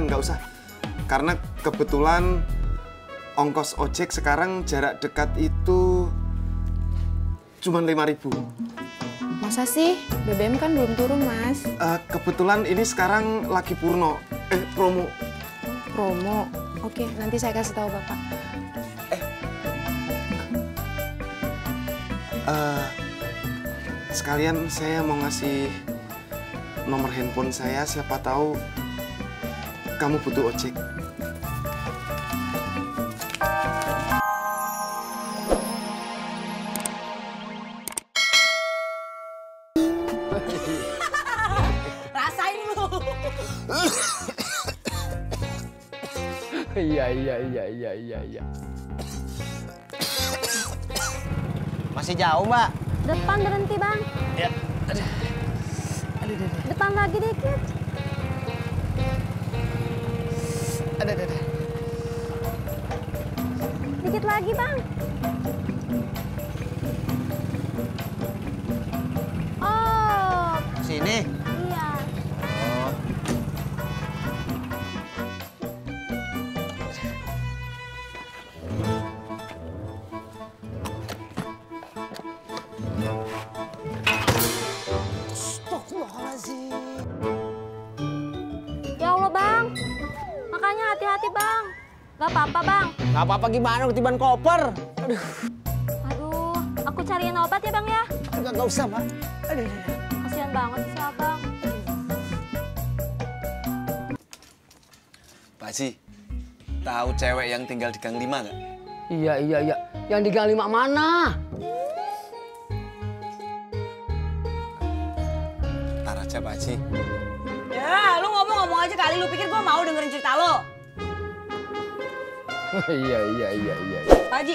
jangan, nggak usah. Karena kebetulan ongkos ojek sekarang jarak dekat itu cuma 5.000. Masa sih? BBM kan belum turun, Mas. Kebetulan ini sekarang lagi promo. Promo? Oke, nanti saya kasih tahu Bapak. Sekalian saya mau ngasih nomor handphone saya, siapa tahu kamu butuh ojek. Rasain lu. Iya. Masih jauh, Mbak? Depan berhenti, Bang. Ya. Depan lagi dikit. Dikit lagi, Bang. Oh. Sini. Iya. Oh. Ya Allah, Bang. Makanya hati-hati, Bang. Gak apa-apa, Bang. Gak apa-apa gimana, ketiban koper. Aduh, aku cariin obat ya, Bang ya. Gak usah, Mbak. Kasihan banget sih, Abang. Pak Haji, tahu cewek yang tinggal di Gang 5 nggak? Iya. Yang di Gang 5 mana? Ntar aja Pak Haji. Ya, lu ngomong aja kali. Lu pikir gua mau dengerin cerita lo? Iya. Pak Haji,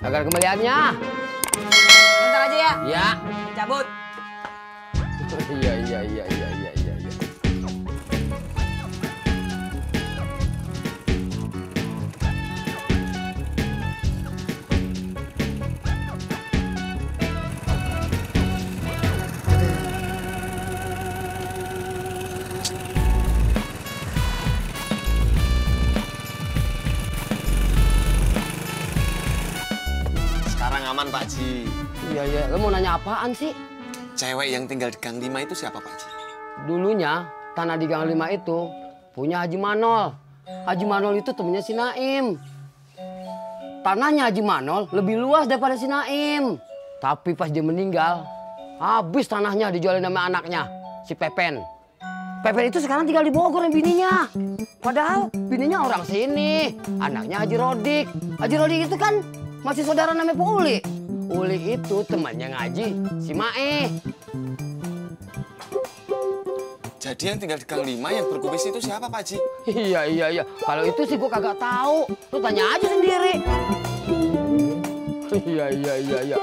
Agar kembaliannya. bentar aja ya. Ya. Cabut. Iya. Sekarang aman Pak Haji. Iya. Lo mau nanya apaan sih? Cewek yang tinggal di Gang 5 itu siapa Pak Haji? Dulunya tanah di Gang 5 itu punya Haji Manol. Haji Manol itu temennya si Naim. Tanahnya Haji Manol lebih luas daripada si Naim. Tapi pas dia meninggal, habis tanahnya dijualin sama anaknya, si Pepen. Pepen itu sekarang tinggal di Bogor yang bininya. Padahal bininya orang sini, anaknya Haji Rodik. Haji Rodik itu kan masih saudara namanya Pak Uli. Uli itu temannya ngaji, si Mae. Jadi yang tinggal di Gang 5 yang berkumis itu siapa Pak Haji? Iya. Kalau itu sih gua kagak tahu. Lu tanya aja sendiri. Iya.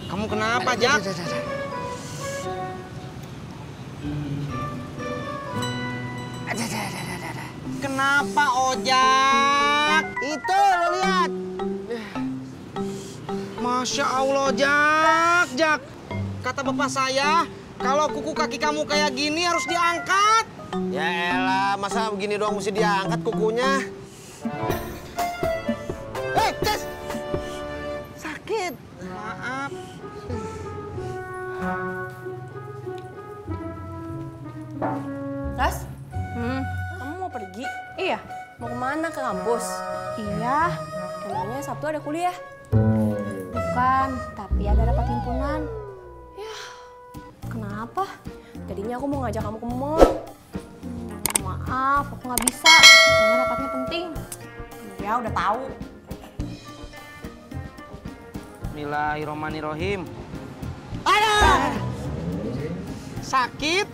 Kamu kenapa, Jak? Kenapa, Ojak? Itu, lo lihat. Masya Allah, Jak. Kata bapak saya, kalau kuku kaki kamu kayak gini harus diangkat. Ya elah, masa begini doang mesti diangkat kukunya? Tes! Sakit. Maaf. Ras? Kamu mau pergi? Iya. Mau kemana? Ke kampus? Iya. Emangnya Sabtu ada kuliah? Bukan, tapi ada rapat himpunan. Kenapa? Jadinya aku mau ngajak kamu ke mall. Maaf, aku nggak bisa. Soalnya rapatnya penting. Ya udah tahu. Bismillahirrahmanirrahim. Ada! Sakit?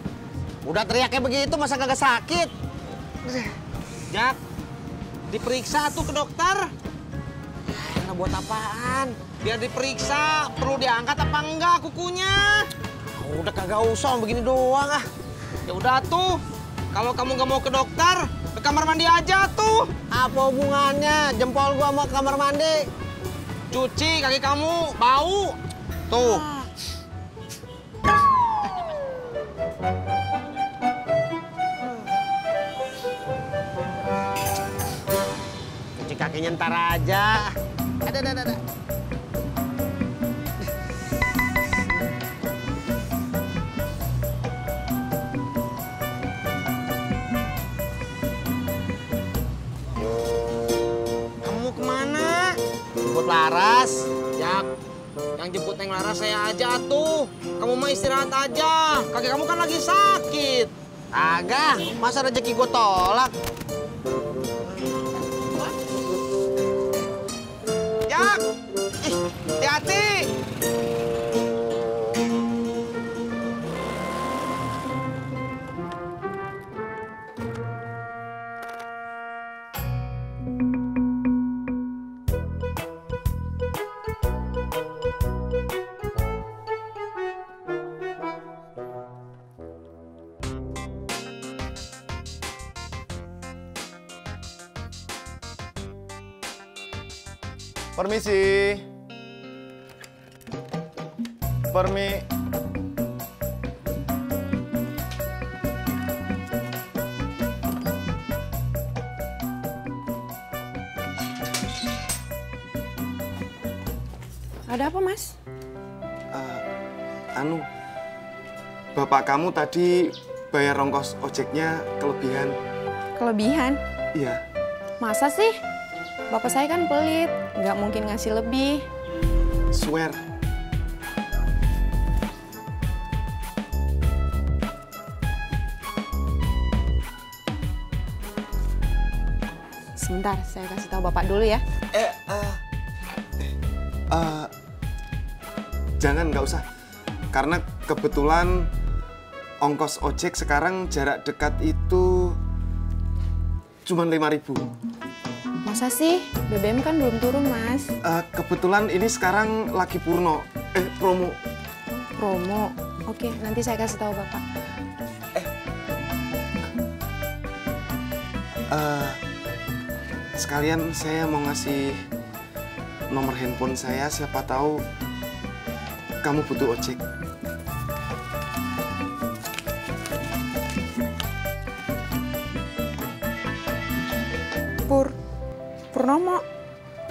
Udah teriaknya begitu, masa kagak sakit? Jak, diperiksa tuh ke dokter. buat apaan? Biar diperiksa, perlu diangkat apa enggak kukunya. Udah kagak usah, begini doang ah. Ya udah tuh, kalau kamu nggak mau ke dokter, ke kamar mandi aja tuh. Apa hubungannya jempol gua sama kamar mandi? Cuci kaki kamu, bau. Tuh. Cuci kakinya ntar aja. Ada. Kamu kemana? Jemput Laras. Jak, yang jemput Neng Laras saya aja tuh. Kamu mah istirahat aja. Kaki kamu kan lagi sakit. Agak, masa rezeki gua tolak? Jak, ih, hati-hati. Permisi. Ada apa, Mas? Bapak kamu tadi bayar ongkos ojeknya kelebihan. Kelebihan? Iya. Masa sih? Bapak saya kan pelit, nggak mungkin ngasih lebih. Swear. Sebentar, saya kasih tahu Bapak dulu ya. Jangan, nggak usah. Karena kebetulan ongkos ojek sekarang jarak dekat itu cuma 5.000. Masa sih? BBM kan belum turun, Mas. Kebetulan ini sekarang lagi promo. Promo? Oke, nanti saya kasih tahu Bapak. Sekalian saya mau ngasih nomor handphone saya, siapa tahu kamu butuh ojek.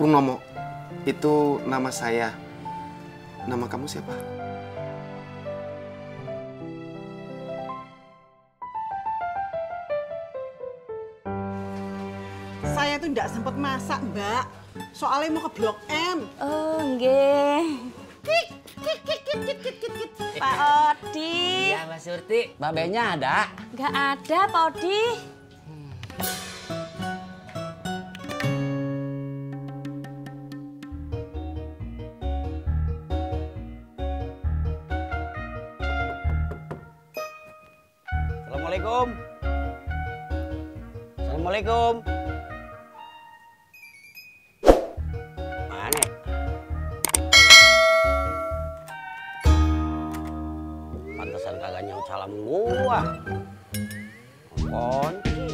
Purnomo, itu nama saya. Nama kamu siapa? Saya tuh nggak sempet masak, Mbak. Soalnya mau ke Blok M. Oh, nggih. Pak Odi. Iya, Mbak Surti. Babenya ada? Nggak ada, Pak Odi. Assalamualaikum. Assalamualaikum. Mana? Pantesan kagak nyaut salam gua. Kunci.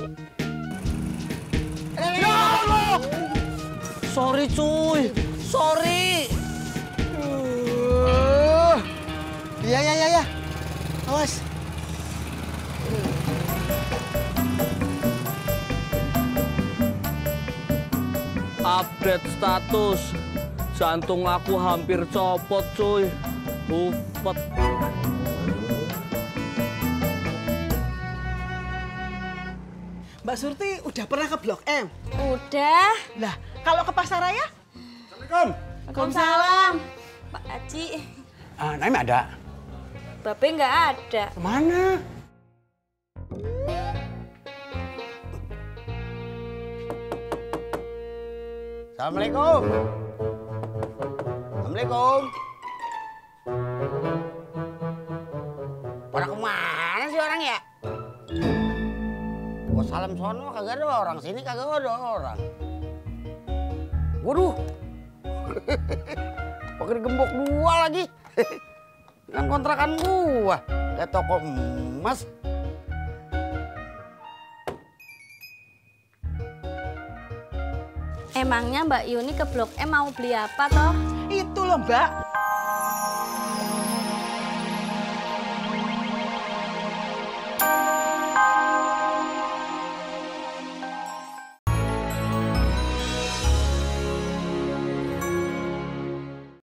Ya Allah. Sorry cuy. Sorry. Ya. Awas. Update status, jantung aku hampir copot cuy. Bufet. Mbak Surti udah pernah ke Blok M? Udah. Lah, kalau ke Pasaraya? Assalamualaikum. Waalaikumsalam. Pak Haji. Naim ada? Babe nggak ada. Kemana? Assalamualaikum. Assalamualaikum. Pada kemana sih orang ya? Gua salam sono kagak ada orang, sini kagak ada orang. Waduh. Pakai digembok 2 lagi. Kan kontrakan gua. Kayak toko emas. Emangnya Mbak Yuni ke Blok M mau beli apa toh? Itu loh Mbak,